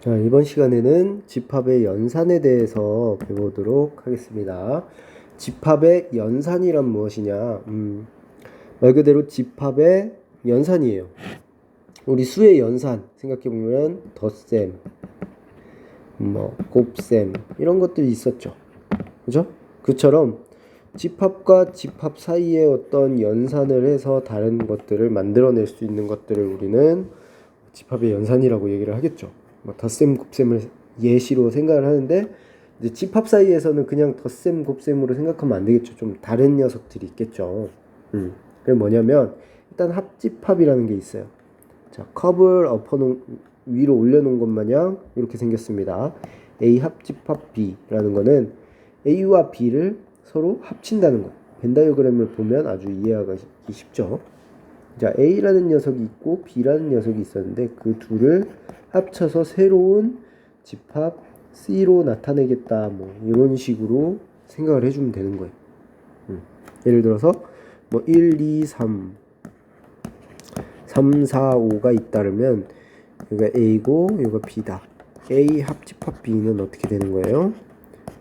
자, 이번 시간에는 집합의 연산에 대해서 배워보도록 하겠습니다. 집합의 연산이란 무엇이냐? 말 그대로 집합의 연산이에요. 우리 수의 연산 생각해보면 덧셈, 곱셈 이런 것들이 있었죠. 그죠? 그처럼 집합과 집합 사이에 어떤 연산을 해서 다른 것들을 만들어낼 수 있는 것들을 우리는 집합의 연산이라고 얘기를 하겠죠. 덧셈, 곱셈을 예시로 생각을 하는데 이제 집합 사이에서는 그냥 덧셈, 곱셈으로 생각하면 안 되겠죠. 좀 다른 녀석들이 있겠죠. 그게 뭐냐면 일단 합집합이라는 게 있어요. 자, 컵을 위로 올려놓은 것 마냥 이렇게 생겼습니다. A 합집합 B라는 거는 A와 B를 서로 합친다는 것. 벤 다이어그램을 보면 아주 이해하기 쉽죠. 자, A라는 녀석이 있고 B라는 녀석이 있었는데 그 둘을 합쳐서 새로운 집합 C로 나타내겠다. 이런 식으로 생각을 해주면 되는 거예요. 예를 들어서 1, 2, 3 4, 5가 있다면 여기가 A고 여기가 B다. A 합집합 B는 어떻게 되는 거예요?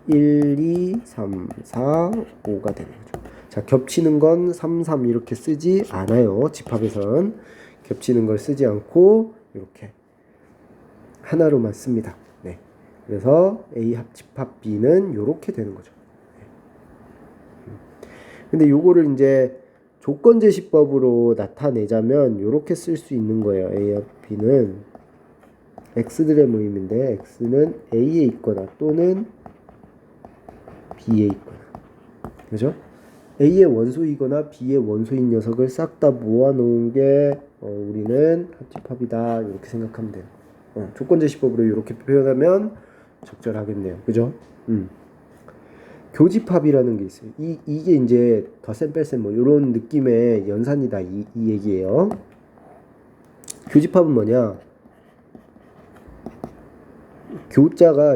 1, 2, 3, 4, 5가 되는 거죠. 자, 겹치는 건 3, 3 이렇게 쓰지 않아요. 집합에선 겹치는 걸 쓰지 않고 이렇게 하나로만 씁니다. 네. 그래서 A 합집합 B는 이렇게 되는 거죠. 근데 요거를 이제 조건제시법으로 나타내자면 이렇게 쓸 수 있는 거예요. A와 B는 X들의 모임인데 X는 A에 있거나 또는 B에 있거나, 그죠? A의 원소이거나 B의 원소인 녀석을 싹 다 모아놓은 게 우리는 합집합이다 이렇게 생각하면 돼요. 조건제시법으로 이렇게 표현하면 적절하겠네요. 그죠? 교집합이라는 게 있어요. 이게 이제 덧셈 뺄셈 이런 느낌의 연산이다 이 얘기예요. 교집합은 뭐냐? 교자가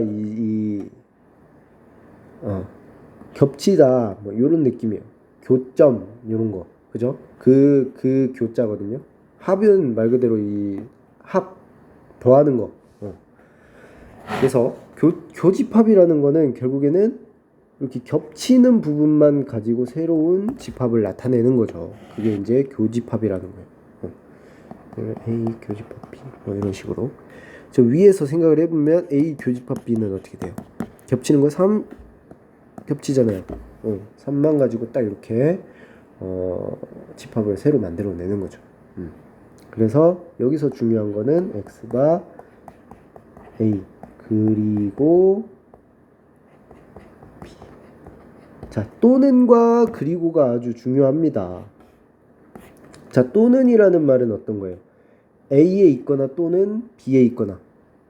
겹치다 이런 느낌이에요. 교점 이런 거, 그죠? 그 교자거든요. 합은 말 그대로 이 합 더하는 거. 그래서 교집합이라는 거는 결국에는 이렇게 겹치는 부분만 가지고 새로운 집합을 나타내는 거죠. 그게 이제 교집합이라는 거예요. A 교집합 B 이런 식으로. 저 위에서 생각을 해보면 A 교집합 B는 어떻게 돼요? 겹치는 거 3 겹치잖아요. 3만 가지고 딱 이렇게 집합을 새로 만들어내는 거죠. 그래서 여기서 중요한 거는 X가 A 그리고 B. 자, 또는과 그리고가 아주 중요합니다. 자, 또는이라는 말은 어떤 거예요? A에 있거나 또는 B에 있거나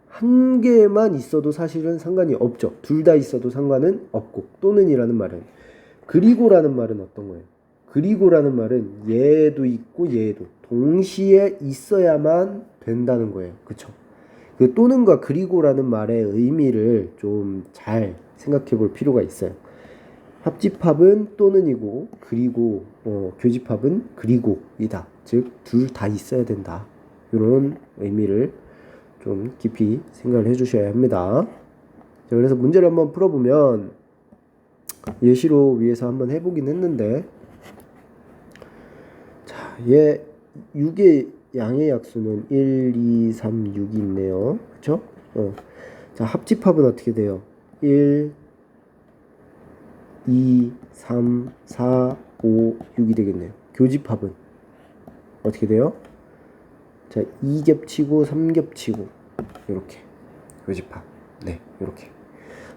한 개만 있어도 사실은 상관이 없죠. 둘 다 있어도 상관은 없고, 또는이라는 말은. 그리고라는 말은 어떤 거예요? 그리고라는 말은 얘도 있고 얘도 동시에 있어야만 된다는 거예요. 그쵸? 그 또는과 그리고라는 말의 의미를 좀 잘 생각해 볼 필요가 있어요. 합집합은 또는이고 그리고 교집합은 그리고이다. 즉 둘 다 있어야 된다. 이런 의미를 좀 깊이 생각을 해주셔야 합니다. 자, 그래서 문제를 한번 풀어보면 예시로 위해서 한번 해보긴 했는데, 자, 얘 6의 양의 약수는 1, 2, 3, 6이 있네요. 그쵸? 자, 합집합은 어떻게 돼요? 1, 2, 3, 4, 5, 6이 되겠네요. 교집합은 어떻게 돼요? 자, 2 겹치고 3 겹치고 이렇게 교집합. 네, 이렇게.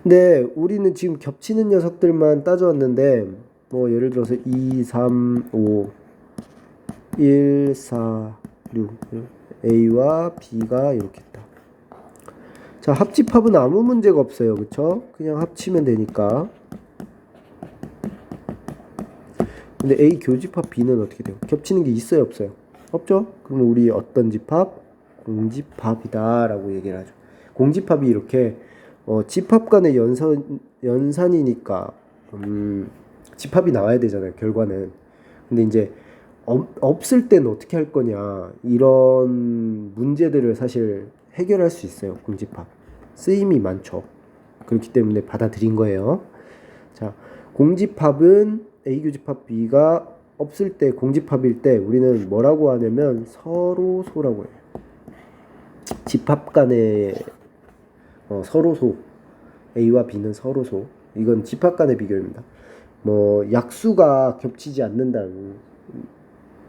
근데 우리는 지금 겹치는 녀석들만 따져왔는데 예를 들어서 2, 3, 5, 1, 4, 6 A와 B가 이렇게 있다. 자, 합집합은 아무 문제가 없어요. 그쵸? 그냥 합치면 되니까. 근데 A 교집합 B는 어떻게 돼요? 겹치는 게 있어요, 없어요? 없죠? 그럼 우리 어떤 집합? 공집합이다 라고 얘기를 하죠. 공집합이 이렇게 집합 간의 연산이니까 집합이 나와야 되잖아요, 결과는. 근데 이제 없을 땐 어떻게 할 거냐, 이런 문제들을 사실 해결할 수 있어요. 공집합 쓰임이 많죠. 그렇기 때문에 받아들인 거예요. 자, 공집합은 A 교집합 B가 없을 때, 공집합일 때 우리는 뭐라고 하냐면 서로소라고 해요. 집합 간의 서로소, A와 B는 서로소. 이건 집합 간의 비교입니다. 뭐 약수가 겹치지 않는다는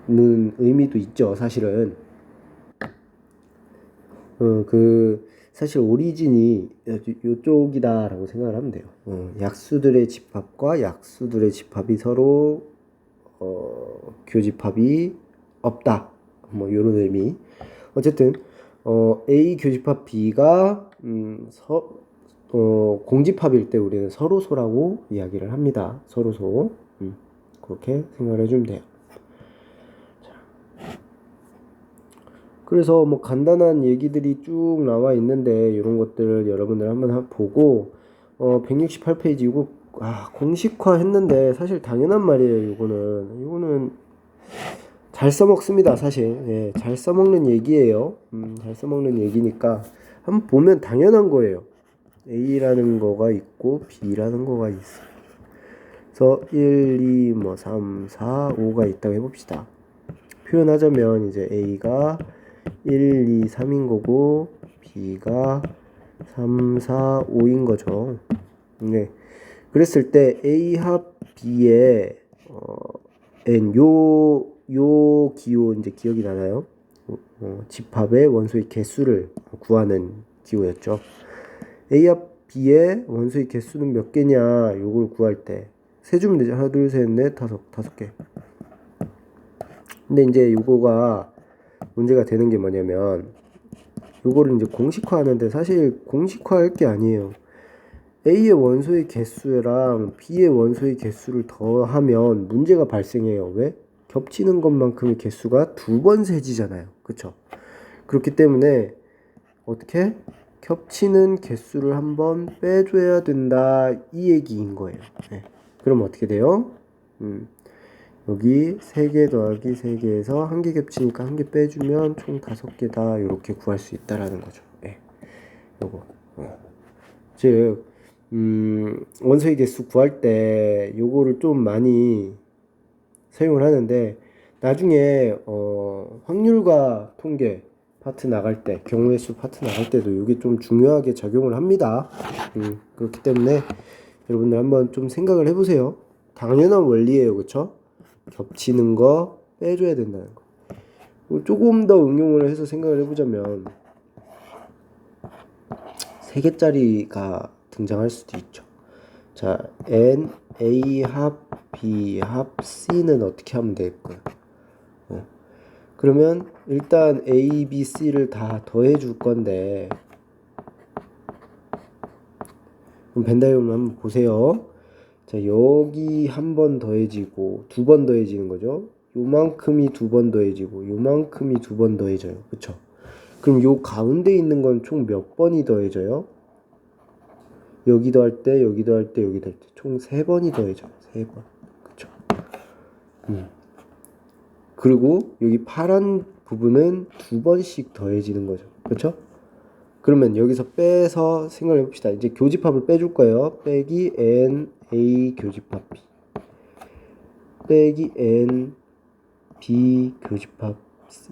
의미도 있죠. 사실은 사실 오리진이 요쪽이다라고 생각을 하면 돼요. 약수들의 집합과 약수들의 집합이 서로 교집합이 없다, 뭐 이런 의미. 어쨌든 A 교집합 B가 공집합일 때 우리는 서로소라고 이야기를 합니다. 서로소. 그렇게 생각을 해주면 돼요. 그래서 뭐 간단한 얘기들이 쭉 나와 있는데 이런 것들을 여러분들 한번 보고 168페이지 이거 공식화 했는데 사실 당연한 말이에요. 이거는 잘 써먹습니다. 사실 잘 써먹는 얘기예요. 잘 써먹는 얘기니까 한번 보면 당연한 거예요. A라는 거가 있고 B라는 거가 있어요. 그래서 1, 2, 3, 4, 5가 있다고 해봅시다. 표현하자면 이제 A가 1, 2, 3인 거고 B가 3, 4, 5인 거죠. 네. 그랬을 때 A 합 B의 N 요 기호 이제 기억이 나나요? 집합의 원소의 개수를 구하는 기호였죠. A 합 B의 원소의 개수는 몇 개냐, 요걸 구할 때 세주면 되죠. 하나, 둘, 셋, 넷, 다섯 개. 근데 이제 요거가 문제가 되는 게 뭐냐면 요거를 이제 공식화하는데 사실 공식화할 게 아니에요. A의 원소의 개수랑 B의 원소의 개수를 더하면 문제가 발생해요. 왜? 겹치는 것만큼의 개수가 두 번 세지잖아요. 그쵸? 그렇기 때문에 어떻게? 겹치는 개수를 한번 빼줘야 된다, 이 얘기인 거예요. 네. 그럼 어떻게 돼요? 여기 3개 더하기 3개에서 1개 겹치니까 1개 빼주면 총 5개다, 이렇게 구할 수 있다라는 거죠. 네. 요거. 즉 원소의 개수 구할 때 요거를 좀 많이 사용을 하는데 나중에 확률과 통계 파트 나갈 때, 경우의 수 파트 나갈 때도 이게 좀 중요하게 작용을 합니다. 그렇기 때문에 여러분들 한번 좀 생각을 해보세요. 당연한 원리예요. 그쵸? 겹치는 거 빼줘야 된다는 거. 조금 더 응용을 해서 생각을 해보자면 3개짜리가 등장할 수도 있죠. 자, N, A 합, B 합, C는 어떻게 하면 될까요? 그러면 일단 A, B, C를 다 더해 줄 건데, 그럼 벤다이어를 한번 보세요. 자, 여기 한 번 더해지고 2번 더해지는 거죠. 요만큼이 2번 더해지고 요만큼이 2번 더해져요. 그쵸? 그럼 요 가운데 있는 건 총 몇 번이 더해져요? 여기도 할 때, 여기도 할 때, 여기도 할 때 총 3번이 더해져요. 3번. 그쵸? 그리고 여기 파란 부분은 2번씩 더해지는 거죠. 그쵸? 그러면 여기서 빼서 생각해 봅시다. 이제 교집합을 빼줄 거예요. 빼기 N, A 교집합 B. 빼기 N, B 교집합 C.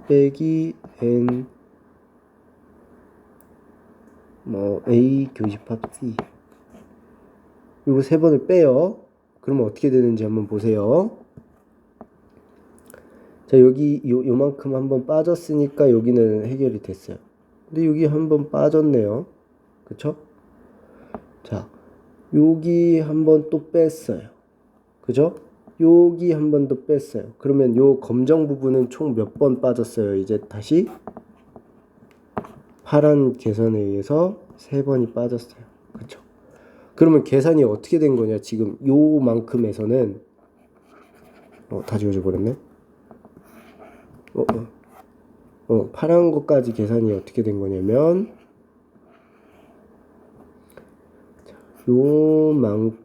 빼기 N, A 교집합 C. 이거 3번을 빼요. 그러면 어떻게 되는지 한번 보세요. 자, 여기 요만큼 한번 빠졌으니까 여기는 해결이 됐어요. 근데 여기 한번 빠졌네요. 그쵸? 자, 여기 한번 또 뺐어요. 그죠? 여기 한 번 더 뺐어요. 그러면 요 검정 부분은 총 몇 번 빠졌어요? 이제 다시 파란 계산에 의해서 3번이 빠졌어요. 그쵸? 그러면 계산이 어떻게 된 거냐? 지금 요만큼에서는 다 지워져 버렸네. 파란 것까지 계산이 어떻게 된 거냐면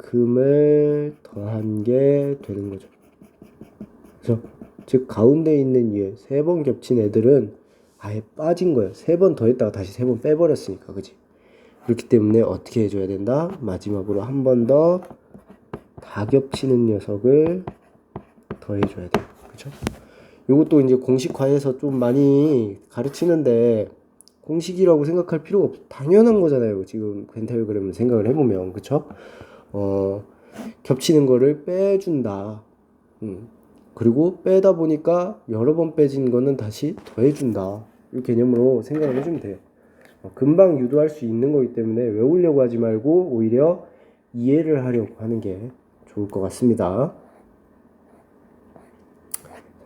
요만큼을 더한 게 되는 거죠. 그죠? 즉 가운데 있는 얘 3번 겹친 애들은 아예 빠진 거예요. 3번 더했다가 다시 3번 빼버렸으니까, 그지? 그렇기 때문에 어떻게 해줘야 된다? 마지막으로 한 번 더 다 겹치는 녀석을 더해줘야 돼요. 그죠? 요것도 이제 공식화해서 좀 많이 가르치는데 공식이라고 생각할 필요가 없어. 당연한 거잖아요. 지금 펜타그램을 생각을 해보면, 그쵸? 겹치는 거를 빼준다. 그리고 빼다 보니까 여러 번 빼진 거는 다시 더해준다. 이 개념으로 생각을 해주면 돼요. 금방 유도할 수 있는 거기 때문에 외우려고 하지 말고 오히려 이해를 하려고 하는 게 좋을 것 같습니다.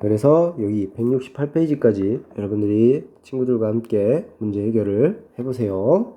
그래서 여기 168페이지까지 여러분들이 친구들과 함께 문제 해결을 해보세요.